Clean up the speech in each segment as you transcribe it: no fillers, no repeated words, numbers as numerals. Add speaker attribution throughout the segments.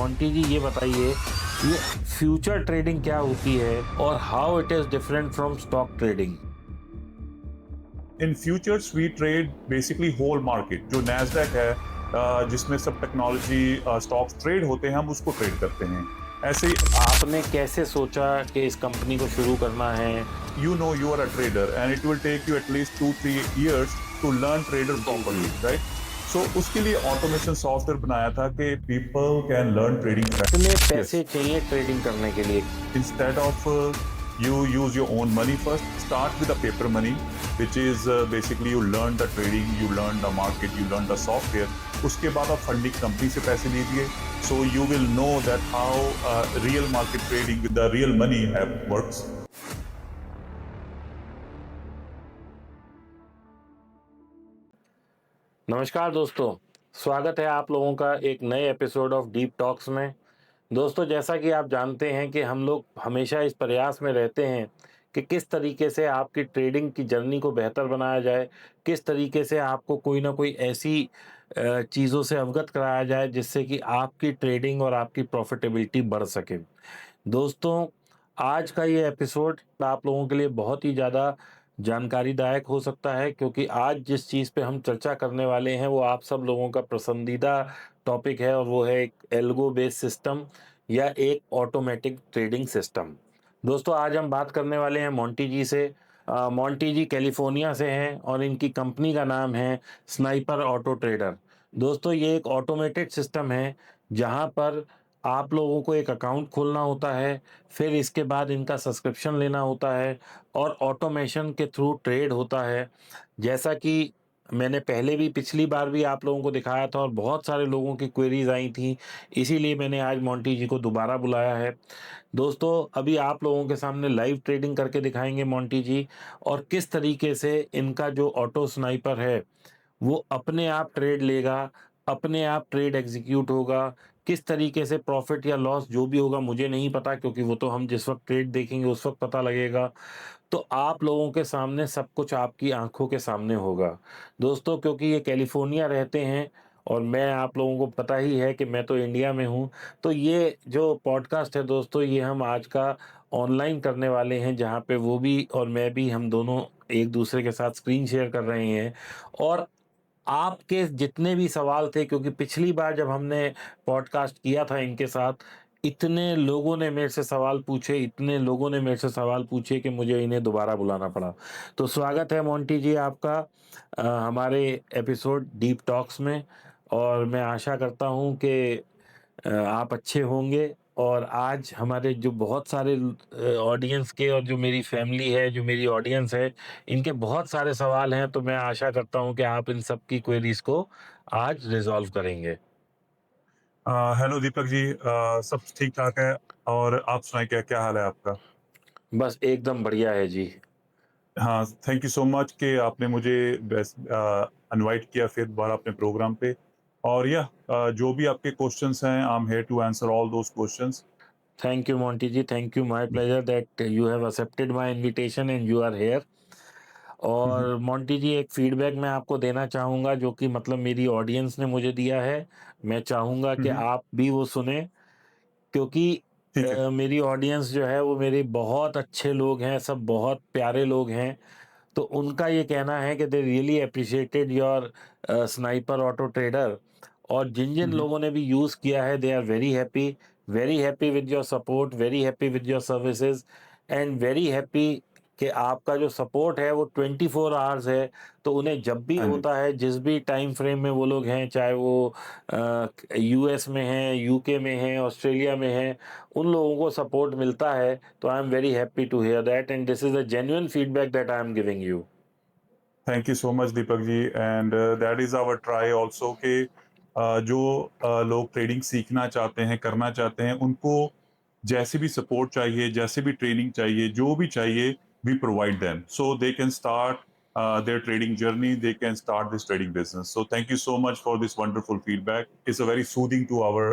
Speaker 1: Monty जी ये बताइए, ये फ्यूचर ट्रेडिंग क्या होती है और how it is different from stock trading?
Speaker 2: In futures we trade basically whole market जो नैस्डैक है, जिसमें सब टेक्नोलॉजी स्टॉक्स ट्रेड होते हैं, हम उसको ट्रेड करते हैं। ऐसे ही
Speaker 1: आपने कैसे सोचा कि इस कंपनी को शुरू करना है?
Speaker 2: you are a trader and it will take you at least 2-3 years to learn trader
Speaker 1: ji
Speaker 2: properly,
Speaker 1: ji.
Speaker 2: right? So उसके लिए ऑटोमेशन सॉफ्टवेयर बनाया था कि people can learn trading
Speaker 1: कितने
Speaker 2: fast. Yes.
Speaker 1: पैसे चाहिए ट्रेडिंग करने के लिए?
Speaker 2: Instead of you use your own money first, start with the paper money, which is basically you learn the trading, you learn the market, you learn the software. उसके बाद आप funding company से पैसे लीजिए, so you will know that how real market trading with the real money works.
Speaker 1: नमस्कार दोस्तों, स्वागत है आप लोगों का एक नए एपिसोड ऑफ डीप टॉक्स में। दोस्तों, जैसा कि आप जानते हैं कि हम लोग हमेशा इस प्रयास में रहते हैं कि किस तरीके से आपकी ट्रेडिंग की जर्नी को बेहतर बनाया जाए, किस तरीके से आपको कोई ना कोई ऐसी चीज़ों से अवगत कराया जाए जिससे कि आपकी ट्रेडिंग और आपकी प्रॉफिटेबिलिटी बढ़ सके। दोस्तों, आज का ये एपिसोड आप लोगों के लिए बहुत ही ज़्यादा जानकारीदायक हो सकता है, क्योंकि आज जिस चीज़ पे हम चर्चा करने वाले हैं वो आप सब लोगों का पसंदीदा टॉपिक है, और वो है एक एल्गो बेस्ड सिस्टम या एक ऑटोमेटिक ट्रेडिंग सिस्टम। दोस्तों, आज हम बात करने वाले हैं मोंटी जी से। मोंटी जी कैलिफोर्निया से हैं और इनकी कंपनी का नाम है स्नाइपर ऑटो ट्रेडर। दोस्तों, ये एक ऑटोमेटेड सिस्टम है जहां पर आप लोगों को एक अकाउंट खोलना होता है, फिर इसके बाद इनका सब्सक्रिप्शन लेना होता है और ऑटोमेशन के थ्रू ट्रेड होता है। जैसा कि मैंने पहले भी पिछली बार भी आप लोगों को दिखाया था और बहुत सारे लोगों की क्वेरीज आई थी, इसीलिए मैंने आज मोंटी जी को दोबारा बुलाया है। दोस्तों, अभी आप लोगों के सामने लाइव ट्रेडिंग करके दिखाएंगे मोंटी जी, और किस तरीके से इनका जो ऑटो स्नाइपर है वो अपने आप ट्रेड लेगा, अपने आप ट्रेड एग्जीक्यूट होगा। किस तरीके से प्रॉफिट या लॉस जो भी होगा मुझे नहीं पता, क्योंकि वो तो हम जिस वक्त ट्रेड देखेंगे उस वक्त पता लगेगा। तो आप लोगों के सामने सब कुछ आपकी आंखों के सामने होगा। दोस्तों, क्योंकि ये कैलिफोर्निया रहते हैं और मैं आप लोगों को पता ही है कि मैं तो इंडिया में हूँ, तो ये जो पॉडकास्ट है दोस्तों, ये हम आज का ऑनलाइन करने वाले हैं, जहाँ पे वो भी और मैं भी, हम दोनों एक दूसरे के साथ स्क्रीन शेयर कर रहे हैं। और आपके जितने भी सवाल थे, क्योंकि पिछली बार जब हमने पॉडकास्ट किया था इनके साथ, इतने लोगों ने मेरे से सवाल पूछे, इतने लोगों ने मेरे से सवाल पूछे कि मुझे इन्हें दोबारा बुलाना पड़ा। तो स्वागत है मोंटी जी आपका हमारे एपिसोड डीप टॉक्स में, और मैं आशा करता हूँ कि आप अच्छे होंगे। और आज हमारे जो बहुत सारे ऑडियंस के, और जो मेरी फैमिली है, जो मेरी ऑडियंस है, इनके बहुत सारे सवाल हैं, तो मैं आशा करता हूं कि आप इन सब की क्वेरीज को आज रिजॉल्व करेंगे।
Speaker 2: हेलो दीपक जी, सब ठीक ठाक है। और आप सुनाए, क्या क्या हाल है आपका?
Speaker 1: बस एकदम बढ़िया है जी।
Speaker 2: हाँ, थैंक यू सो मच कि आपने मुझे इनवाइट किया फिर दोबारा अपने प्रोग्राम पे। और जो भी आपके क्वेश्चंस हैं, I am here to answer all those questions.
Speaker 1: Thank you Monty ji, thank you, my pleasure that you have accepted my invitation and you are here. और मोंटी जी, एक फीडबैक मैं आपको देना चाहूँगा, जो कि मतलब मेरी ऑडियंस ने मुझे दिया है। मैं चाहूँगा कि आप भी वो सुने, क्योंकि
Speaker 2: ठीक है।
Speaker 1: मेरी ऑडियंस जो है वो मेरे बहुत अच्छे लोग हैं, सब बहुत प्यारे लोग हैं। तो उनका ये कहना है कि they really appreciated your sniper auto trader, और जिन जिन लोगों ने भी यूज़ किया है they are very happy with your support, very happy with your services, and very happy कि आपका जो सपोर्ट है वो 24 आवर्स है। तो उन्हें जब भी
Speaker 2: हाँ जी।
Speaker 1: होता है, जिस भी टाइम फ्रेम में वो लोग हैं, चाहे वो यूएस में हैं, यूके में हैं, ऑस्ट्रेलिया में हैं, उन लोगों को सपोर्ट मिलता है। तो I am very happy to hear that, and this is a genuine feedback that I am giving you.
Speaker 2: Thank you so much Deepak ji, and that is our try also कि जो लोग ट्रेडिंग सीखना चाहते हैं, करना चाहते हैं, उनको जैसे भी सपोर्ट चाहिए, जैसे भी ट्रेनिंग चाहिए, जो भी चाहिए, we provide them so they can start their trading journey, they can start this trading business. So thank you so much for this wonderful feedback. It's a very soothing to our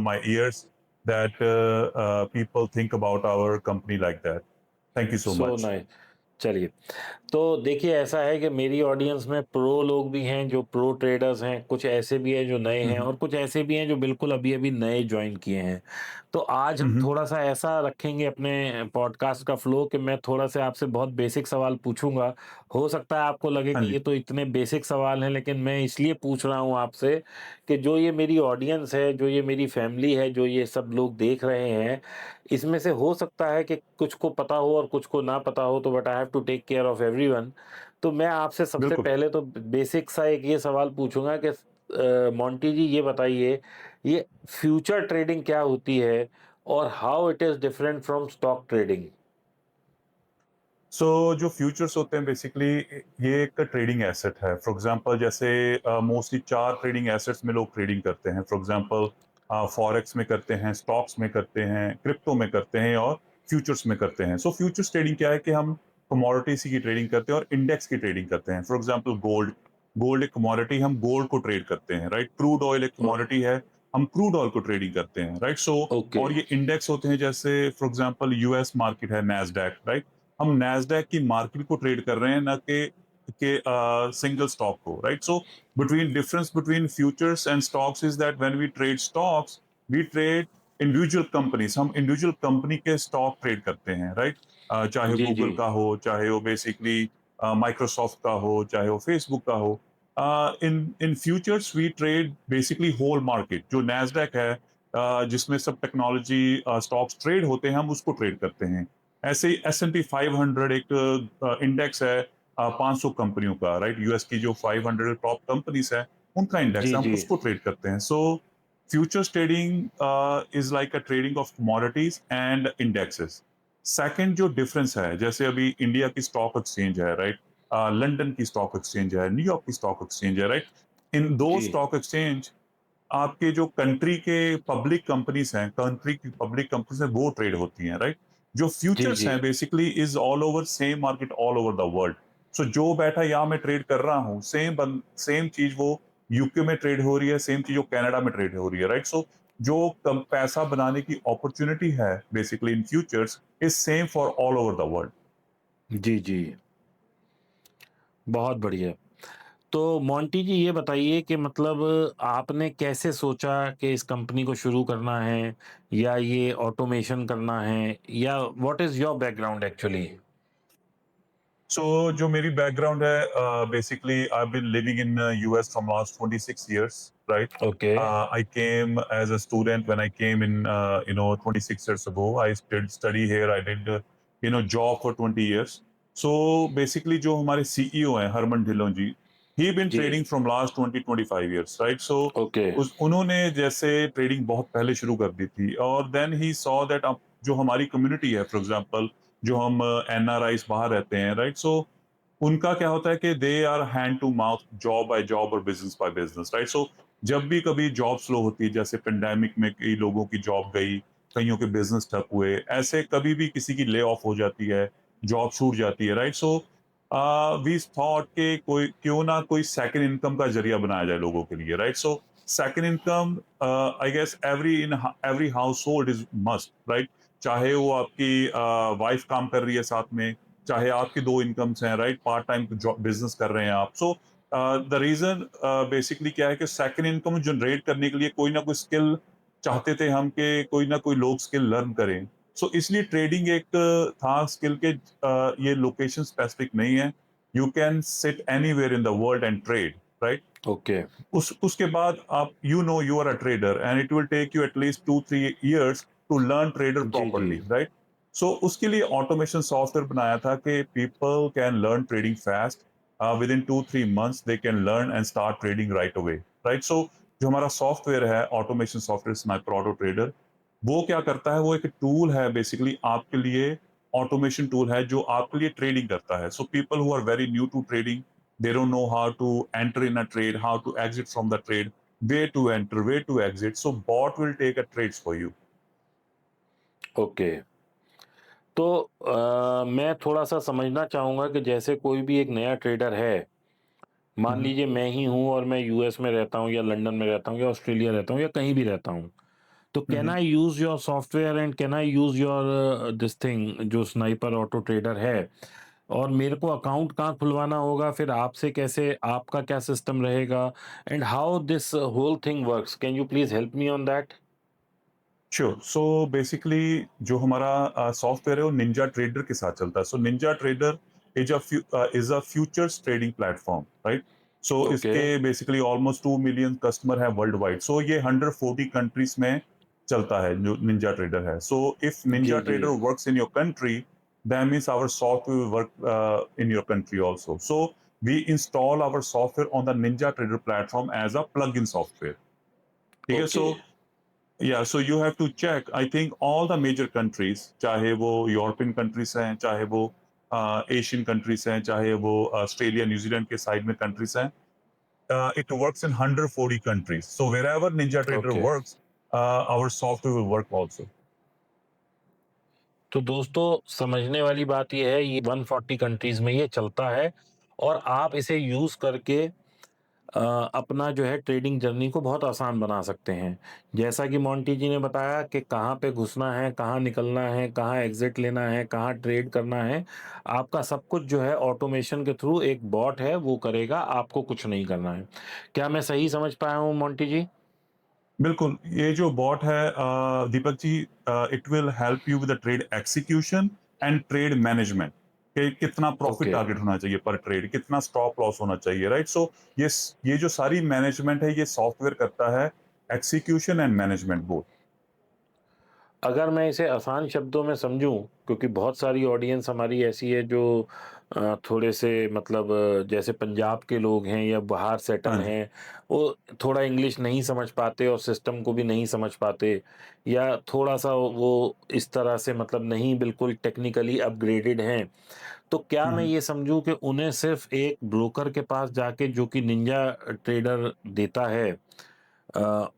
Speaker 2: my ears that people think about our company like that. Thank you so
Speaker 1: so
Speaker 2: much.
Speaker 1: Nice. चलिए, तो देखिए ऐसा है कि मेरी audience में pro लोग भी हैं जो प्रो ट्रेडर्स हैं, कुछ ऐसे भी हैं जो नए
Speaker 2: हुँ,
Speaker 1: हैं
Speaker 2: हुँ।
Speaker 1: और कुछ ऐसे भी हैं जो बिल्कुल अभी-अभी नए जॉइन किए हैं। तो आज
Speaker 2: हुँ,
Speaker 1: हम
Speaker 2: हुँ।
Speaker 1: थोड़ा-सा ऐसा रखेंगे अपने पॉडकास्ट का फ्लो कि मैं थोड़ा-सा आपसे बहुत बेसिक सवाल पूछूँगा। हो सकता है आपको लगे
Speaker 2: हाँ
Speaker 1: कि
Speaker 2: जी,
Speaker 1: ये तो इतने बेसिक सवाल हैं, लेकिन मैं इसलिए पूछ रहा हूँ आपसे कि जो ये मेरी ऑडियंस है, जो ये मेरी फैमिली है, जो ये सब लोग देख रहे हैं, इसमें से हो सकता है कि कुछ को पता हो और कुछ को ना पता हो, तो but I have to take care of everyone. तो मैं आपसे सबसे
Speaker 2: बिल्कुल।
Speaker 1: पहले तो बेसिक सा एक ये सवाल पूछूँगा कि मोंटी जी ये बताइए, ये फ्यूचर ट्रेडिंग क्या होती है और how it is different from stock trading?
Speaker 2: So जो फ्यूचर्स होते हैं बेसिकली ये एक ट्रेडिंग एसेट है। फॉर एग्जांपल जैसे मोस्टली 4 ट्रेडिंग एसेट्स में लोग ट्रेडिंग करते हैं। फॉर एग्जांपल फॉरेक्स में करते हैं, स्टॉक्स में करते हैं, क्रिप्टो में करते हैं और फ्यूचर्स में करते हैं। सो फ्यूचर्स ट्रेडिंग क्या है कि हम कमोडिटीज़ की ट्रेडिंग करते हैं और इंडेक्स की ट्रेडिंग करते हैं। फॉर एग्जांपल गोल्ड, गोल्ड एक कमोडिटी, हम गोल्ड को ट्रेड करते हैं, राइट? क्रूड ऑयल एक
Speaker 1: ओ
Speaker 2: कमोडिटी है, हम क्रूड ऑयल को ट्रेडिंग करते हैं, राइट? So
Speaker 1: okay.
Speaker 2: और ये इंडेक्स होते हैं जैसे फॉर एग्जांपल यूएस मार्केट है नैस्डैक, राइट? हम नैस्डैक की मार्केट को ट्रेड कर रहे हैं ना कि सिंगल स्टॉक को, right? So between difference between futures and stocks is that when we trade stocks we trade individual companies, हम इंडिविजुअल कंपनी के स्टॉक ट्रेड करते हैं, राइट? चाहे
Speaker 1: जी, जी।
Speaker 2: गूगल का हो, चाहे वो बेसिकली माइक्रोसॉफ्ट का हो, चाहे वो फेसबुक का हो। In in futures we trade basically whole market, जो नैस्डैक है जिसमें सब टेक्नोलॉजी स्टॉक्स ट्रेड होते हैं, हम उसको ट्रेड करते हैं। ऐसे ही S&P 500 एक इंडेक्स है 500 कंपनियों का, राइट? यूएस की जो 500 टॉप कंपनीज है उनका इंडेक्स
Speaker 1: जी,
Speaker 2: है, हम
Speaker 1: जी।
Speaker 2: उसको ट्रेड करते हैं। So futures trading is like a trading of commodities and indexes. Second जो डिफरेंस है, जैसे अभी इंडिया की स्टॉक एक्सचेंज है, राइट? लंदन की स्टॉक एक्सचेंज है, न्यूयॉर्क की स्टॉक एक्सचेंज है, राइट? इन दो
Speaker 1: जी।
Speaker 2: स्टॉक एक्सचेंज आपके जो कंट्री के पब्लिक कंपनीज हैं, कंट्री की पब्लिक कंपनीज हैं, वो ट्रेड होती हैं, राइट? जो
Speaker 1: जी,
Speaker 2: फ्यूचर्स
Speaker 1: जी।
Speaker 2: हैं basically is all over same market all over the world. So जो बैठा यहाँ मैं ट्रेड कर रहा हूँ, सेम चीज वो यूके में ट्रेड हो रही है, सेम चीज वो कनाडा में ट्रेड हो रही है, राइट? सो जो कम पैसा बनाने की अपॉर्चुनिटी है basically in futures is same for all over the world.
Speaker 1: जी, जी। बहुत बढ़िया। तो मोंटी जी ये बताइए कि मतलब आपने कैसे सोचा कि इस कंपनी को शुरू करना है या ये ऑटोमेशन करना है या what is your background actually?
Speaker 2: So जो मेरी बैकग्राउंड है basically I been living in US from last 26 years, right?
Speaker 1: Okay.
Speaker 2: I came as a student when I came in 26 years ago. I did study here. I did job for 20 years. So basically जो हमारे CEO हैं Harman Dhillon ji, he been
Speaker 1: ji.
Speaker 2: trading from last 20-25 years, right? So
Speaker 1: okay.
Speaker 2: उस उन्होंने जैसे trading बहुत पहले शुरू कर दी थी और देन ही सॉ दैट अब जो हमारी कम्युनिटी है, फॉर एग्जांपल जो हम एनआरआईज बाहर रहते हैं, राइट? सो उनका क्या होता है कि they are hand to mouth, job by job और business by business, right? So जब भी कभी जॉब स्लो होती है, जैसे पेंडेमिक में कई लोगों की जॉब गई, कईयों के बिजनेस ठप हुए, ऐसे कभी भी किसी की ले ऑफ हो जाती है, जॉब छूट जाती है, राइट? सो वी थॉट के कोई क्यों ना कोई सेकंड इनकम का जरिया बनाया जाए लोगों के लिए, right? So second income I guess every household is must, right? चाहे वो आपकी वाइफ काम कर रही है साथ में, चाहे आपकी दो इनकम्स हैं, राइट? पार्ट टाइम बिजनेस कर रहे हैं आप। सो द रीजन बेसिकली क्या है कि सेकंड इनकम जनरेट करने के लिए कोई ना कोई स्किल चाहते थे हम कि कोई ना कोई लोग स्किल लर्न करें। सो इसलिए ट्रेडिंग एक था स्किल के, ये लोकेशन स्पेसिफिक नहीं है। You can sit anywhere in the world and trade, right?
Speaker 1: Okay.
Speaker 2: उस उसके बाद आप you are a trader and it will take you at least 2-3 years to learn trader
Speaker 1: जी, जी।
Speaker 2: Properly, right? सो उसके लिए ऑटोमेशन सॉफ्टवेयर बनाया था कि people can learn trading fast, within 2-3 months they can learn and start trading right away, right? So जो हमारा software है automation software sniper auto trader, वो क्या करता है, वो एक टूल है बेसिकली आपके लिए, ऑटोमेशन टूल है जो आपके लिए ट्रेडिंग करता है। So people who are very new to trading, they don't know how to enter in a trade, how to exit from the trade, where to enter, where to exit. So bot will take a trades for you.
Speaker 1: Okay. तो मैं थोड़ा-सा समझना चाहूँगा कि जैसे कोई भी एक नया ट्रेडर है, मान
Speaker 2: Mhm,
Speaker 1: लीजिए मैं ही हूँ और मैं यूएस में रहता हूँ या लंदन में रहता हूँ या ऑस्ट्रेलिया रहता हूँ या कहीं भी रहता हूँ। तो can
Speaker 2: mhm.
Speaker 1: I use your software and can I use your this thing जो स्नाइपर ऑटो ट्रेडर है? और मेरे को अकाउंट कहाँ खुलवाना होगा? फिर आपसे कैसे, आपका क्या सिस्टम रहेगा? And how this whole thing works? Can you please help me on that?
Speaker 2: Sure. So basically जो हमारा सॉफ्टवेयर है वो निंजा ट्रेडर के साथ चलता है। So ninja trader is a futures trading platform, right? So
Speaker 1: okay.
Speaker 2: इसके बेसिकली ऑलमोस्ट 2 मिलियन कस्टमर है वर्ल्ड वाइड। सो ये 140 कंट्रीज में चलता है जो निंजा ट्रेडर है। So if Ninja
Speaker 1: ji, ji.
Speaker 2: Trader works in your country, that means our software will work in your country also. So we install our software on the Ninja Trader platform as a plugin software. ठीक है?
Speaker 1: Okay.
Speaker 2: So yeah, so you have to check. I think all the major countries, चाहे वो European countries हैं, चाहे वो Asian countries हैं, चाहे वो ऑस्ट्रेलिया न्यूजीलैंड के साइड में कंट्रीज हैं, it works in 140 countries. So wherever Ninja Trader
Speaker 1: okay.
Speaker 2: works, our software will work also.
Speaker 1: तो दोस्तों, समझने वाली बात ये है, ये 140 कंट्रीज़ में ये चलता है और आप इसे यूज़ करके अपना जो है ट्रेडिंग जर्नी को बहुत आसान बना सकते हैं। जैसा कि मोंटी जी ने बताया कि कहाँ पे घुसना है, कहाँ निकलना है, कहाँ एग्ज़िट लेना है, कहाँ ट्रेड करना है, आपका सब कुछ जो है ऑटोमेशन के थ्रू एक बॉट है वो करेगा, आपको कुछ नहीं करना है। क्या मैं सही समझ पाया हूँ मोंटी जी?
Speaker 2: बिल्कुल, ये जो बॉट है Deepak ji, it will help you with the trade execution and trade management, कि कितना प्रॉफिट
Speaker 1: ओके।
Speaker 2: टारगेट होना चाहिए पर ट्रेड, कितना स्टॉप लॉस होना चाहिए, राइट? सो ये जो सारी मैनेजमेंट है ये सॉफ्टवेयर करता है, एक्जीक्यूशन एंड मैनेजमेंट बोथ।
Speaker 1: अगर मैं इसे आसान शब्दों में समझूं, क्योंकि बहुत सारी ऑडियंस हमारी ऐसी है जो थोड़े से मतलब जैसे पंजाब के लोग हैं या बाहर सेटल
Speaker 2: हाँ जी।
Speaker 1: हैं, वो थोड़ा इंग्लिश नहीं समझ पाते और सिस्टम को भी नहीं समझ पाते, या थोड़ा सा वो इस तरह से मतलब नहीं बिल्कुल टेक्निकली अपग्रेडेड हैं, तो क्या मैं
Speaker 2: हम्म।
Speaker 1: ये समझूं कि उन्हें सिर्फ एक ब्रोकर के पास जाके, जो कि निंजा ट्रेडर देता है,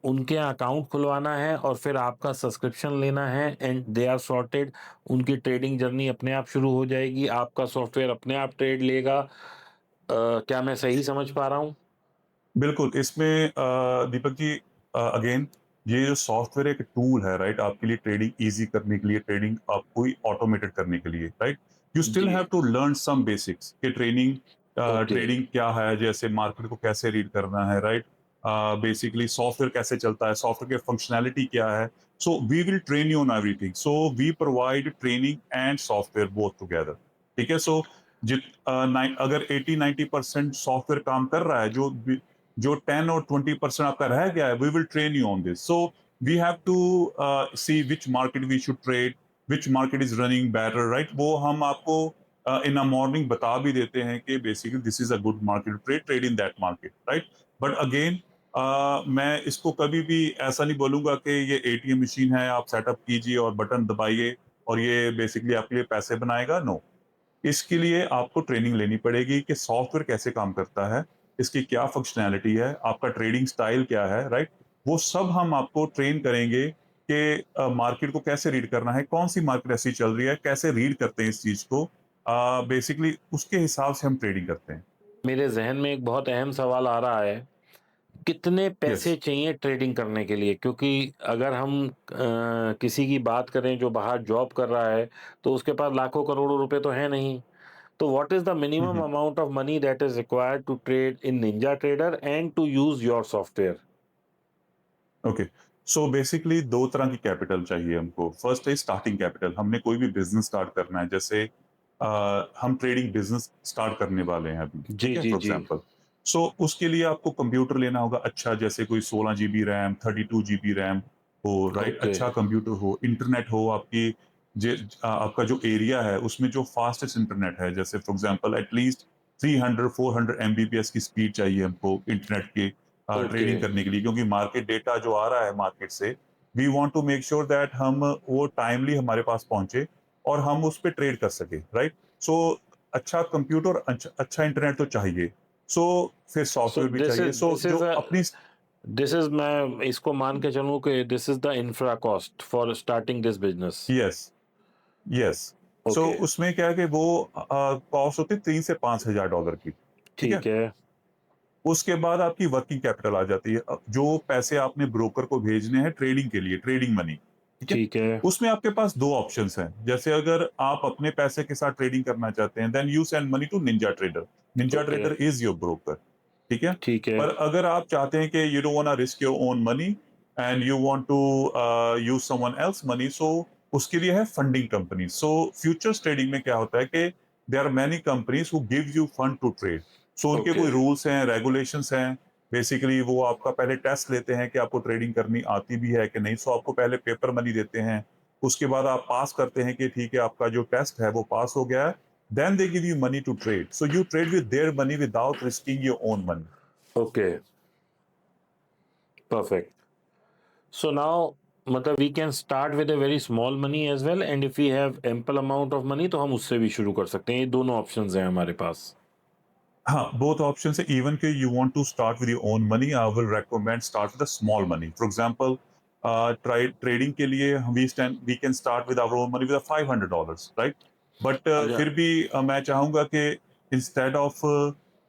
Speaker 1: उनके यहाँ अकाउंट खुलवाना है और फिर आपका सब्सक्रिप्शन लेना है एंड दे आर सॉर्टेड। उनकी ट्रेडिंग जर्नी अपने आप शुरू हो जाएगी, आपका सॉफ्टवेयर अपने आप ट्रेड लेगा। क्या मैं सही समझ पा रहा हूँ?
Speaker 2: बिल्कुल, इसमें दीपक जी, अगेन ये जो सॉफ्टवेयर एक टूल है, राइट? आपके लिए ट्रेडिंग ईज़ी करने के लिए, ट्रेडिंग आपको ही ऑटोमेटेड करने के लिए, right? You still
Speaker 1: ji.
Speaker 2: Have to learn some basics कि
Speaker 1: ओके।
Speaker 2: ट्रेडिंग क्या है, जैसे मार्केट को कैसे रीड करना है, राइट? बेसिकली सॉफ्टवेयर कैसे चलता है, सॉफ्टवेयर की फंक्शनैलिटी क्या है? So we will train you on everything. So we provide training and software both together, ठीक है? सो अगर 80-90% सॉफ्टवेयर काम कर रहा है, जो 10 और 20% आपका रह गया है, we will train you on this. So we have to see which market we should trade, which market is running better, right? वो हम आपको इन अ मॉर्निंग बता भी देते हैं कि basically this is a good market, trade in that market, right? But again मैं इसको कभी भी ऐसा नहीं बोलूंगा कि ये एटीएम मशीन है, आप सेटअप कीजिए और बटन दबाइए और ये बेसिकली आपके लिए पैसे बनाएगा। नो, इसके लिए आपको ट्रेनिंग लेनी पड़ेगी कि सॉफ्टवेयर कैसे काम करता है, इसकी क्या फंक्शनैलिटी है, आपका ट्रेडिंग स्टाइल क्या है, राइट? वो सब हम आपको ट्रेन करेंगे कि मार्केट को कैसे रीड करना है, कौन-सी मार्केट ऐसी चल रही है, कैसे रीड करते हैं इस चीज़ को। बेसिकली उसके हिसाब से हम ट्रेडिंग करते हैं।
Speaker 1: मेरे ज़हन में एक बहुत अहम सवाल आ रहा है, कितने पैसे
Speaker 2: यस।
Speaker 1: चाहिए ट्रेडिंग करने के लिए? क्योंकि अगर हम किसी की बात करें जो बाहर जॉब कर रहा है, तो उसके पास लाखों करोड़ों रुपए तो हैं नहीं। तो what is the
Speaker 2: hmm,
Speaker 1: minimum
Speaker 2: hmm.
Speaker 1: Amount of money that is required to trade in Ninja Trader and to use your software?
Speaker 2: Okay. So basically 2 तरह की कैपिटल चाहिए हमको। फर्स्ट है स्टार्टिंग कैपिटल, हमने कोई भी बिज़नेस स्टार्ट करना है, जैसे हम ट्रेडिंग बिज़नेस स्टार्ट करने वाले हैं अभी,
Speaker 1: जी,
Speaker 2: ठीक है?
Speaker 1: जी,
Speaker 2: फॉर
Speaker 1: जी।
Speaker 2: एग्ज़ाम्पल, सो उसके लिए आपको कंप्यूटर लेना होगा अच्छा, जैसे कोई 16 जीबी रैम, 32 जीबी रैम हो, राइट?
Speaker 1: ओके।
Speaker 2: अच्छा कंप्यूटर हो, इंटरनेट हो, आपका जो एरिया है उसमें जो फास्टेस्ट इंटरनेट है, जैसे फॉर एग्ज़ाम्पल एटलीस्ट 300-400 एमबीपीएस की स्पीड चाहिए हमको इंटरनेट के
Speaker 1: ओके।
Speaker 2: ट्रेडिंग करने के लिए, क्योंकि मार्केट डेटा जो आ रहा है मार्केट से, we want to make sure that हम वो टाइमली हमारे पास पहुंचे और हम उस पे ट्रेड कर सके, राइट? सो अच्छा कंप्यूटर, अच्छा इंटरनेट तो चाहिए। सो फिर
Speaker 1: सो
Speaker 2: सॉफ्टवेयर भी
Speaker 1: दिस
Speaker 2: चाहिए।
Speaker 1: इज़
Speaker 2: सो
Speaker 1: दिस
Speaker 2: जो
Speaker 1: इज़ अ
Speaker 2: अपनी
Speaker 1: दिस इज़ मैं इसको मान के चलूँ कि this is the infra cost for starting this business.
Speaker 2: Yes, yes. So
Speaker 1: okay.
Speaker 2: उसमें क्या है कि वो कॉस्ट होती है 3 से 5 हजार डॉलर की, ठीक है?
Speaker 1: ठीक है।
Speaker 2: उसके बाद आपकी वर्किंग कैपिटल आ जाती है। जो पैसे आपने ब्रोकर को भेजने हैं ट्रेडिंग के लिए, ट्रेडिंग मनी, ठीक है?
Speaker 1: ठीक है।
Speaker 2: उसमें आपके पास 2 ऑप्शंस हैं। जैसे अगर आप अपने पैसे के साथ ट्रेडिंग करना चाहते हैं, then you send money to Ninja Trader. Ninja
Speaker 1: okay.
Speaker 2: Trader is your broker, ठीक है?
Speaker 1: ठीक है।
Speaker 2: पर अगर आप चाहते हैं कि you don't want to risk your own money and you want to use someone else money, so उसके लिए है funding company. So futures trading में क्या होता है कि there are many companies who give you fund to trade. So उनके
Speaker 1: okay.
Speaker 2: कोई रूल्स हैं, रेगुलेशंस हैं। बेसिकली वो आपका पहले टेस्ट लेते हैं कि आपको ट्रेडिंग करनी आती भी है कि नहीं। सो आपको पहले पेपर मनी देते हैं। उसके बाद आप पास करते हैं कि ठीक है, आपका जो टेस्ट है वो पास हो गया है। Then they give you money to trade. So you trade with their money without risking your own money.
Speaker 1: Okay. Perfect. So now मतलब we can start with a very small money as well, and if we have ample amount of money तो हम उससे भी शुरू कर सकते हैं। ये दोनों ऑप्शंस हैं हमारे पास।
Speaker 2: हाँ, both options है। Even कि you want to start with your own money, I will recommend start with a small money. For example, try trading के लिए we can start with our own money with a $500, right? But
Speaker 1: अच्छा।
Speaker 2: फिर भी मैं चाहूँगा कि instead of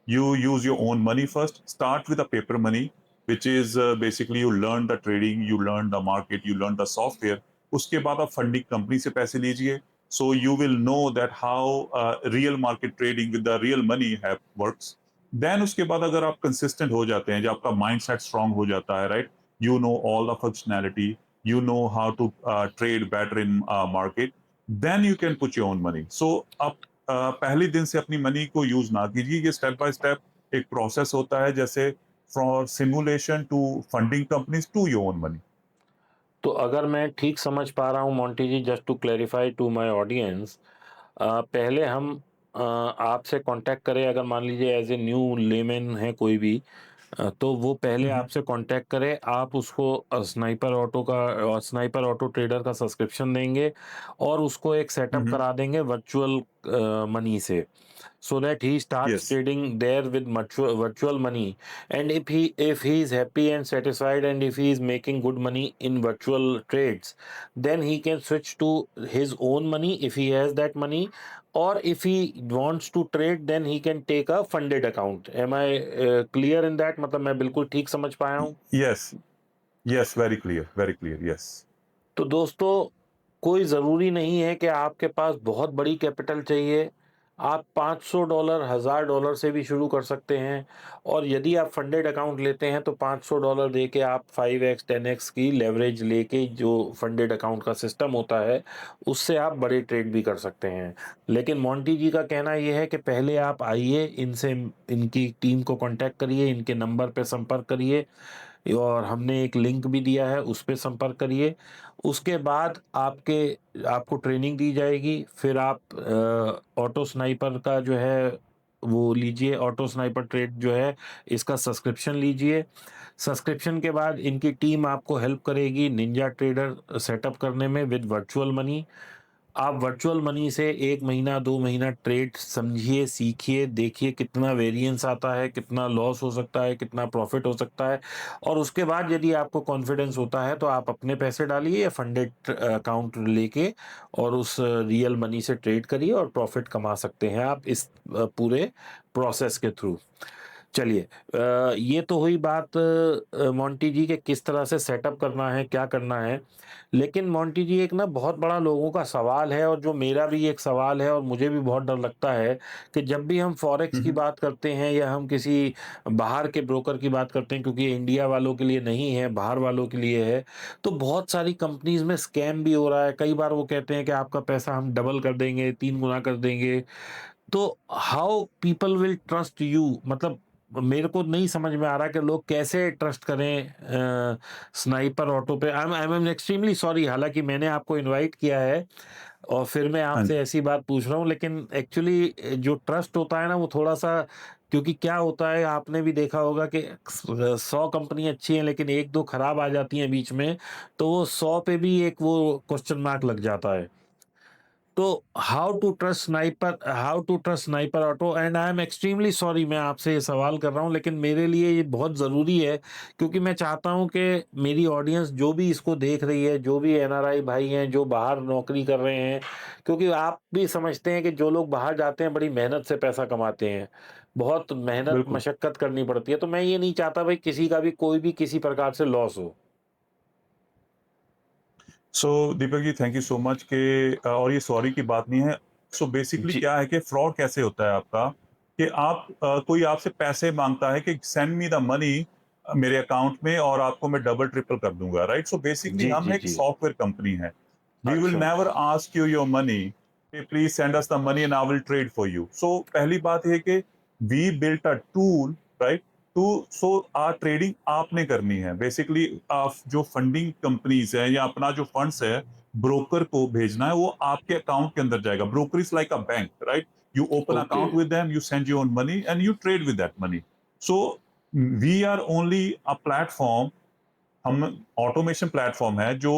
Speaker 2: you use your own money first, start with a paper money, which is basically you learn the trading, you learn the market, you learn the software. उसके बाद आप funding company से पैसे लीजिए। So you will know that how real market trading with the real money have works. Then उसके बाद अगर आप consistent हो जाते हैं, जब आपका mindset strong हो जाता है, right? You know all the functionality, you know how to trade better in market. Then you can put your own money. So आप पहले दिन से अपनी मनी को यूज ना कीजिए। ये स्टेप बाय स्टेप एक प्रोसेस होता है, जैसे from simulation to funding companies to your own money.
Speaker 1: तो अगर मैं ठीक समझ पा रहा हूँ Monty ji, just to clarify to my audience, पहले हम आपसे कांटेक्ट करें, अगर मान लीजिए एज ए न्यू लेमैन है कोई भी, तो वो पहले आपसे कांटेक्ट करे, आप उसको स्नाइपर ऑटो ट्रेडर का सब्सक्रिप्शन देंगे और उसको एक सेटअप करा देंगे वर्चुअल मनी से, so that he starts
Speaker 2: yes,
Speaker 1: trading there with virtual money. And if he is happy and satisfied, and if he is making good money in virtual trades, then he can switch to his own money if he has that money, or if he wants to trade then he can take a funded account. Am I clear in that? मतलब मैं बिल्कुल ठीक समझ पाया हूँ?
Speaker 2: Yes, yes, very clear, yes.
Speaker 1: तो दोस्तों, कोई ज़रूरी नहीं है कि आपके पास बहुत बड़ी कैपिटल चाहिए। आप $500, $1000 से भी शुरू कर सकते हैं, और यदि आप फंडेड अकाउंट लेते हैं तो $500 दे के आप 5x 10x की लेवरेज लेके, जो फंडेड अकाउंट का सिस्टम होता है, उससे आप बड़े ट्रेड भी कर सकते हैं। लेकिन मोंटी जी का कहना ये है कि पहले आप आइए, इनसे इनकी टीम को कॉन्टैक्ट करिए, इनके नंबर पे संपर्क करिए, और हमने एक लिंक भी दिया है, उस पे संपर्क करिए। उसके बाद आपको ट्रेनिंग दी जाएगी, फिर आप ऑटो स्नाइपर का जो है वो लीजिए, ऑटो स्नाइपर ट्रेड जो है, इसका सब्सक्रिप्शन लीजिए। सब्सक्रिप्शन के बाद इनकी टीम आपको हेल्प करेगी निंजा ट्रेडर सेटअप करने में विद वर्चुअल मनी। आप वर्चुअल मनी से 1 महीना 2 महीना ट्रेड समझिए, सीखिए, देखिए कितना वेरिएंस आता है, कितना लॉस हो सकता है, कितना प्रॉफिट हो सकता है, और उसके बाद यदि आपको कॉन्फिडेंस होता है तो आप अपने पैसे डालिए या फंडेड अकाउंट लेके, और उस रियल मनी से ट्रेड करिए और प्रॉफिट कमा सकते हैं आप इस पूरे प्रोसेस के थ्रू। चलिए, ये तो हुई बात मोंटी जी के किस तरह से सेटअप करना है, क्या करना है। लेकिन मोंटी जी, एक ना बहुत बड़ा लोगों का सवाल है, और जो मेरा भी एक सवाल है, और मुझे भी बहुत डर लगता है कि जब भी हम फॉरेक्स की बात करते हैं या हम किसी बाहर के ब्रोकर की बात करते हैं, क्योंकि इंडिया वालों के लिए नहीं है, बाहर वालों के लिए है, तो बहुत सारी कंपनीज में स्कैम भी हो रहा है। कई बार वो कहते हैं कि आपका पैसा हम डबल कर देंगे, 3 गुना कर देंगे। तो how people will trust you, मतलब मेरे को नहीं समझ में आ रहा कि लोग कैसे ट्रस्ट करें स्नाइपर ऑटो पे। आई एम एक्सट्रीमली सॉरी, हालांकि मैंने आपको इनवाइट किया है और फिर मैं
Speaker 2: हाँ
Speaker 1: आपसे
Speaker 2: जी।
Speaker 1: ऐसी बात पूछ रहा हूँ, लेकिन एक्चुअली जो ट्रस्ट होता है ना, वो थोड़ा सा, क्योंकि क्या होता है, आपने भी देखा होगा कि 100 कंपनी अच्छी हैं लेकिन 1-2 खराब आ जाती हैं बीच में, तो वो 100 पे भी एक वो क्वेश्चन मार्क लग जाता है। तो how to trust sniper auto, and I am extremely sorry मैं आपसे ये सवाल कर रहा हूँ, लेकिन मेरे लिए ये बहुत ज़रूरी है, क्योंकि मैं चाहता हूँ कि मेरी ऑडियंस जो भी इसको देख रही है, जो भी एनआरआई भाई हैं जो बाहर नौकरी कर रहे हैं, क्योंकि आप भी समझते हैं कि जो लोग बाहर जाते हैं बड़ी मेहनत से पैसा कमाते हैं, बहुत मेहनत
Speaker 2: बिल्कुल।
Speaker 1: मशक्कत करनी पड़ती है, तो मैं ये नहीं चाहता भाई किसी का भी कोई भी किसी प्रकार से लॉस हो।
Speaker 2: सो Deepak ji, thank you so much के और ये सॉरी की बात नहीं है। सो बेसिकली
Speaker 1: जी,
Speaker 2: क्या है कि फ्रॉड कैसे होता है आपका कि आप कोई आपसे पैसे मांगता है कि सेंड मी द मनी मेरे अकाउंट में और आपको मैं डबल ट्रिपल कर दूंगा, राइट? सो बेसिकली
Speaker 1: जी,
Speaker 2: हम
Speaker 1: जी,
Speaker 2: एक
Speaker 1: जी।
Speaker 2: सॉफ्टवेयर कंपनी है। वी विल
Speaker 1: अच्छा,
Speaker 2: never ask you your money, please send us the money and I will trade for you. So पहली बात है कि we built a tool, right? To so trading आपने करनी है बेसिकली। आप जो फंडिंग कंपनीज है या अपना जो फंड्स है ब्रोकर को भेजना है, वो आपके अकाउंट के अंदर जाएगा। Broker is like a bank, right? You open
Speaker 1: okay,
Speaker 2: account with them, you send your own money and you trade with that money. So we are only a platform, हम automation platform है जो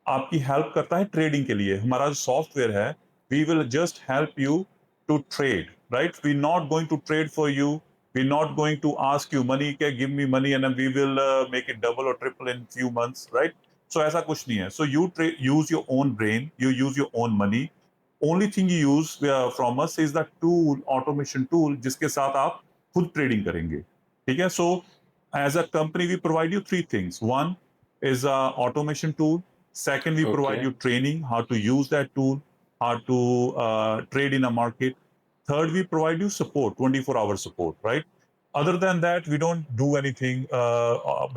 Speaker 2: आपकी help करता है trading के लिए। हमारा जो सॉफ्टवेयर है, we will just help you to trade, right? We not going to trade for you, we not going to ask you money के give me money and we will make it double और triple in few months, right? So ऐसा कुछ नहीं है। So you use your own brain, you use your own money. Only thing you use from us is the tool, automation tool, जिसके साथ आप खुद trading करेंगे। ठीक है? सो as a company we provide you three things. One is a automation tool. Second, we
Speaker 1: okay.
Speaker 2: provide you training how to use that tool, how to trade in a market. Third, we provide you support, 24-hour support, right? Other than that, we don't do anything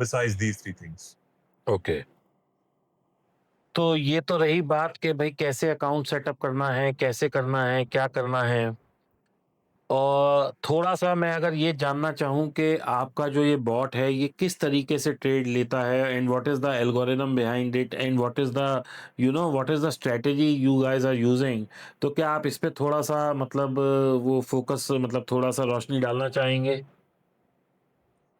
Speaker 2: besides these three things.
Speaker 1: Okay. तो ये तो रही बात कि भई कैसे account setup करना है, कैसे करना है, क्या करना है? और थोड़ा-सा मैं अगर ये जानना चाहूँ कि आपका जो ये बॉट है, ये किस तरीके से ट्रेड लेता है and what is the algorithm behind it and what is the what is the strategy you guys are using? तो क्या आप इस पे थोड़ा-सा मतलब वो फ़ोकस मतलब थोड़ा-सा रोशनी डालना चाहेंगे?